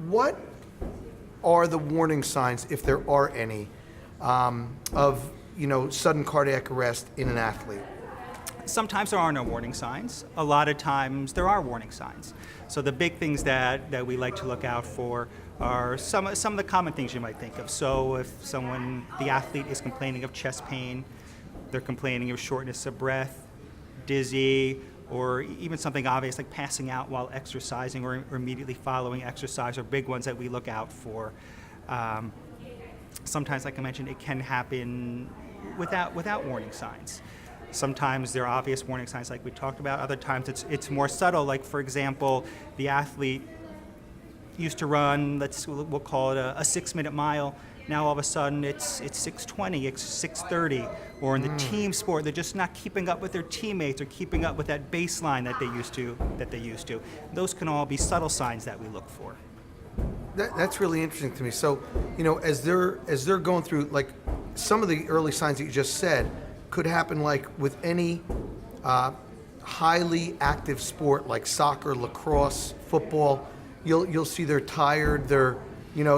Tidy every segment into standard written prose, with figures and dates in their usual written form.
what are the warning signs, if there are any, of sudden cardiac arrest in an athlete? Sometimes there are no warning signs. A lot of times there are warning signs. So the big things that we like to look out for are some of the common things you might think of. So if the athlete is complaining of chest pain, they're complaining of shortness of breath, dizzy, or even something obvious like passing out while exercising or immediately following exercise are big ones that we look out for. Sometimes, like I mentioned, it can happen without warning signs. Sometimes there are obvious warning signs like we talked about. Other times it's more subtle, like for example, the athlete used to run, we'll call it a 6-minute mile. Now all of a sudden it's 6:20, it's 6:30, or in the team sport they're just not keeping up with their teammates or keeping up with that baseline that they used to. Those can all be subtle signs that we look for. That's really interesting to me. So, as they're going through, like, some of the early signs that you just said could happen like with any highly active sport like soccer, lacrosse, football. You'll see they're tired, they're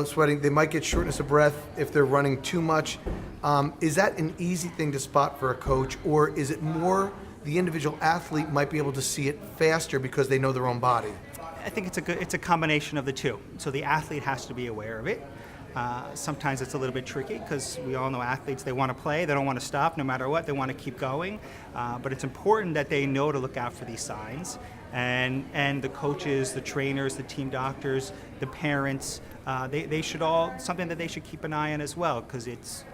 sweating. They might get shortness of breath if they're running too much. Is that an easy thing to spot for a coach, or is it more the individual athlete might be able to see it faster because they know their own body? I think it's a combination of the two. So the athlete has to be aware of it. Sometimes it's a little bit tricky because we all know athletes, they want to play, they don't want to stop no matter what, they want to keep going. But it's important that they know to look out for these signs. And the coaches, the trainers, the team doctors, the parents, they should all, something that they should keep an eye on as well, because it's,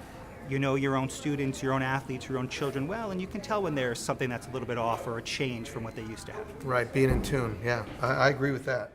your own students, your own athletes, your own children well, and you can tell when there's something that's a little bit off or a change from what they used to have. Right, being in tune. Yeah, I agree with that.